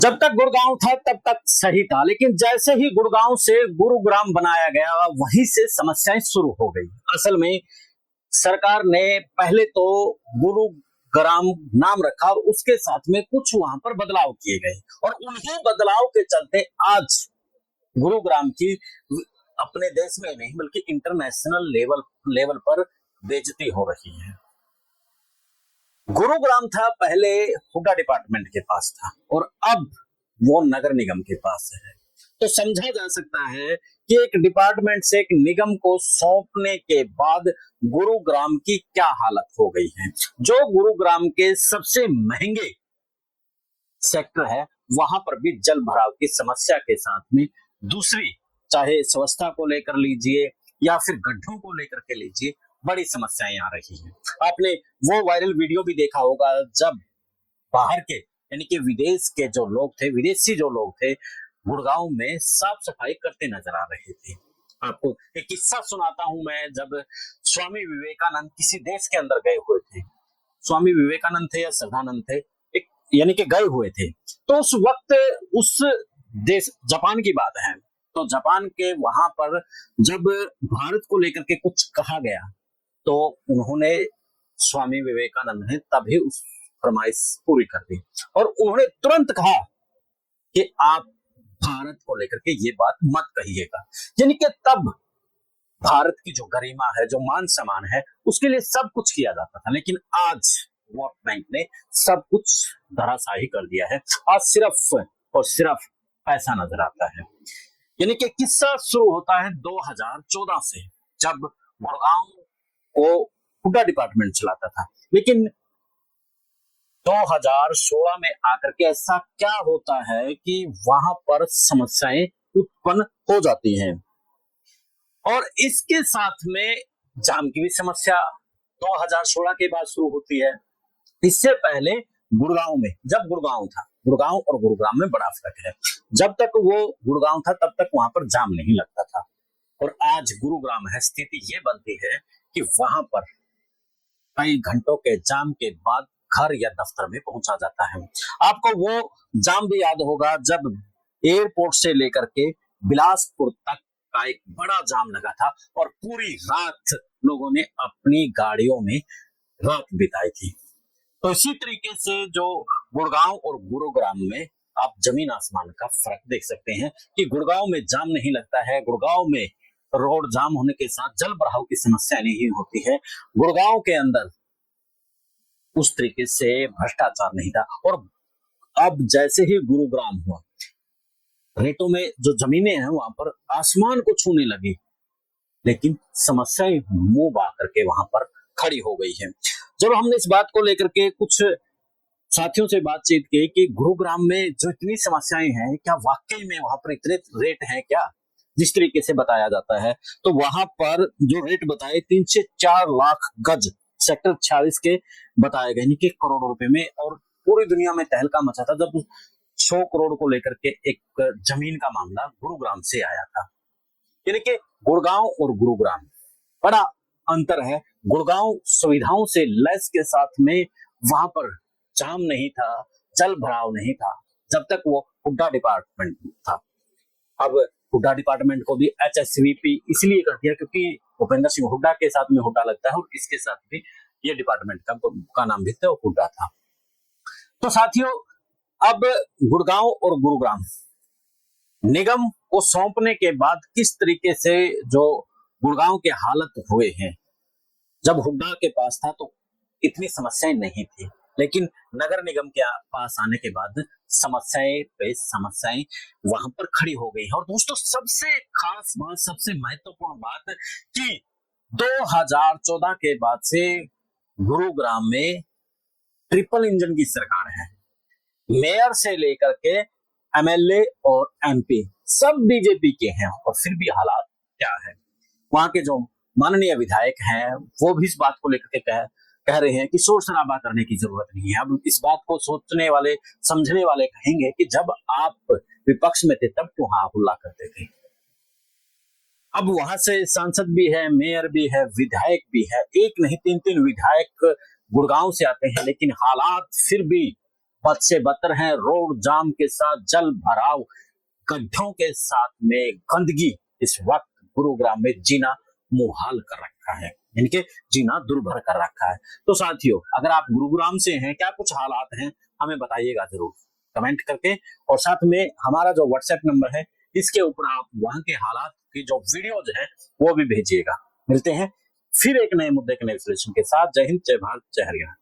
जब तक गुड़गांव था तब तक सही था, लेकिन जैसे ही गुड़गांव से गुरुग्राम बनाया गया वहीं से समस्याएं शुरू हो गई। असल में सरकार ने पहले तो गुरुग्राम नाम रखा और उसके साथ में कुछ वहां पर बदलाव किए गए और उन्हीं बदलाव के चलते आज गुरुग्राम की अपने देश में नहीं बल्कि इंटरनेशनल लेवल पर बेइज्जती हो रही है। गुरुग्राम था पहले हुड्डा डिपार्टमेंट के पास था और अब वो नगर निगम के पास है। तो समझा जा सकता है कि एक डिपार्टमेंट से एक निगम को सौंपने के बाद गुरुग्राम की क्या हालत हो गई है। जो गुरुग्राम के सबसे महंगे सेक्टर है वहां पर भी जल भराव की समस्या के साथ में दूसरी, चाहे स्वच्छता को लेकर लीजिए या फिर गड्ढों को लेकर के लीजिए, बड़ी समस्याएं आ रही हैं। आपने वो वायरल वीडियो भी देखा होगा जब बाहर के यानी कि विदेश के जो लोग थे, विदेशी जो लोग थे, गुड़गांव में साफ सफाई करते नजर आ रहे थे। आपको एक किस्सा सुनाता हूं मैं। जब स्वामी विवेकानंद किसी देश के अंदर गए हुए थे, स्वामी विवेकानंद थे या श्रद्धानंद थे, एक यानी कि गए हुए थे, तो उस वक्त उस देश जापान की बात है, तो जापान के वहां पर जब भारत को लेकर के कुछ कहा गया तो उन्होंने, स्वामी विवेकानंद ने तभी उस फरमाइश पूरी कर दी और उन्होंने तुरंत कहा कि आप भारत को लेकर के ये बात मत कहिएगा। यानी कि तब भारत की जो गरिमा है, जो मान सम्मान है, उसके लिए सब कुछ किया जाता था, लेकिन आज वोट बैंक ने सब कुछ धराशायी कर दिया है। आज सिर्फ और सिर्फ पैसा नजर आता है। यानी कि किस्सा शुरू होता है 2014 से, जब गुड़गांव को हुड्डा डिपार्टमेंट चलाता था, लेकिन 2016 में आकर के ऐसा क्या होता है कि वहां पर समस्याएं उत्पन्न हो जाती हैं और इसके साथ में जाम की भी समस्या 2016 के बाद शुरू होती है। इससे पहले गुड़गांव में, जब गुड़गांव था, गुड़गांव और गुरुग्राम में बड़ा फर्क है। जब तक वो गुड़गांव था तब तक वहां पर जाम नहीं लगता था और आज गुरुग्राम है, स्थिति ये बनती है कि वहां पर कई घंटों के जाम के बाद घर या दफ्तर में पहुंचा जाता है। आपको वो जाम भी याद होगा जब एयरपोर्ट से लेकर के बिलासपुर तक का एक बड़ा जाम लगा था और पूरी रात लोगों ने अपनी गाड़ियों में रात बिताई थी। तो इसी तरीके से जो गुड़गांव और गुरुग्राम में आप जमीन आसमान का फर्क देख सकते हैं कि गुड़गांव में जाम नहीं लगता है, गुड़गांव में रोड जाम होने के साथ जल भराव की समस्या नहीं होती है, गुड़गांव के अंदर उस तरीके से भ्रष्टाचार नहीं था। और अब जैसे ही गुरुग्राम हुआ, रेटों में जो जमीनें हैं वहां पर आसमान को छूने लगी, लेकिन समस्याएं मुंह बा करके वहां पर खड़ी हो गई है। जब हमने इस बात को लेकर के कुछ साथियों से बातचीत की कि गुरुग्राम में जो इतनी समस्याएं हैं, क्या वाकई में वहां पर इतने रेट हैं क्या, जिस तरीके से बताया जाता है, तो वहां पर जो रेट बताए 3 से 4 लाख गज सेक्टर 46 के बताए गए, कि करोड़ों रुपए में। और पूरी दुनिया में तहलका मचा था जब 100 करोड़ को लेकर के एक जमीन का मामला गुरुग्राम से आया था। यानी कि गुड़गांव और गुरुग्राम बड़ा अंतर है। गुड़गांव सुविधाओं से लैस के साथ में वहां पर जाम नहीं था, जल भराव नहीं था, जब तक वो हुड्डा डिपार्टमेंट था। अब हुड्डा डिपार्टमेंट को भी HSVP इसलिए कर दिया क्योंकि भूपेंद्र सिंह हुड्डा के साथ में हुड्डा लगता है और इसके साथ भी ये डिपार्टमेंट का नाम भी तो हुड्डा था। तो साथियों, अब गुड़गांव और गुरुग्राम निगम को सौंपने के बाद किस तरीके से जो गुड़गांव के हालत हुए हैं, जब हुड्डा के पास था तो इतनी समस्याएं नहीं थी, लेकिन नगर निगम के पास आने के बाद समस्याएं पे समस्याएं वहां पर खड़ी हो गई है। और दोस्तों, सबसे खास बात, सबसे महत्वपूर्ण बात कि 2014 के बाद से गुरुग्राम में ट्रिपल इंजन की सरकार है। मेयर से लेकर के MLA और MP सब बीजेपी के हैं और फिर भी हालात क्या है। वहां के जो माननीय विधायक हैं वो भी इस बात को लेकर के कह रहे हैं कि शोर शराबा करने की जरूरत नहीं है। अब इस बात को सोचने वाले, समझने वाले कहेंगे कि जब आप विपक्ष में थे तब क्यों हुल्ला करते थे। अब वहां से सांसद भी है, मेयर भी है, विधायक भी है, एक नहीं 3-3 विधायक गुड़गांव से आते हैं, लेकिन हालात फिर भी बद से बदतर है, रोड जाम के साथ जल भराव, गड्ढों के साथ में गंदगी इस वक्त गुरुग्राम में जीना मुहाल कर रखा है, इनके जीना दुर्भर कर रखा है। तो साथियों, अगर आप गुरुग्राम से हैं, क्या कुछ हालात हैं, हमें बताइएगा जरूर कमेंट करके, और साथ में हमारा जो व्हाट्सएप नंबर है इसके ऊपर आप वहां के हालात की जो वीडियोज है वो भी भेजिएगा। मिलते हैं फिर एक नए मुद्दे के नए विश्लेषण के साथ। जय हिंद, जय भारत, जय हरियाणा।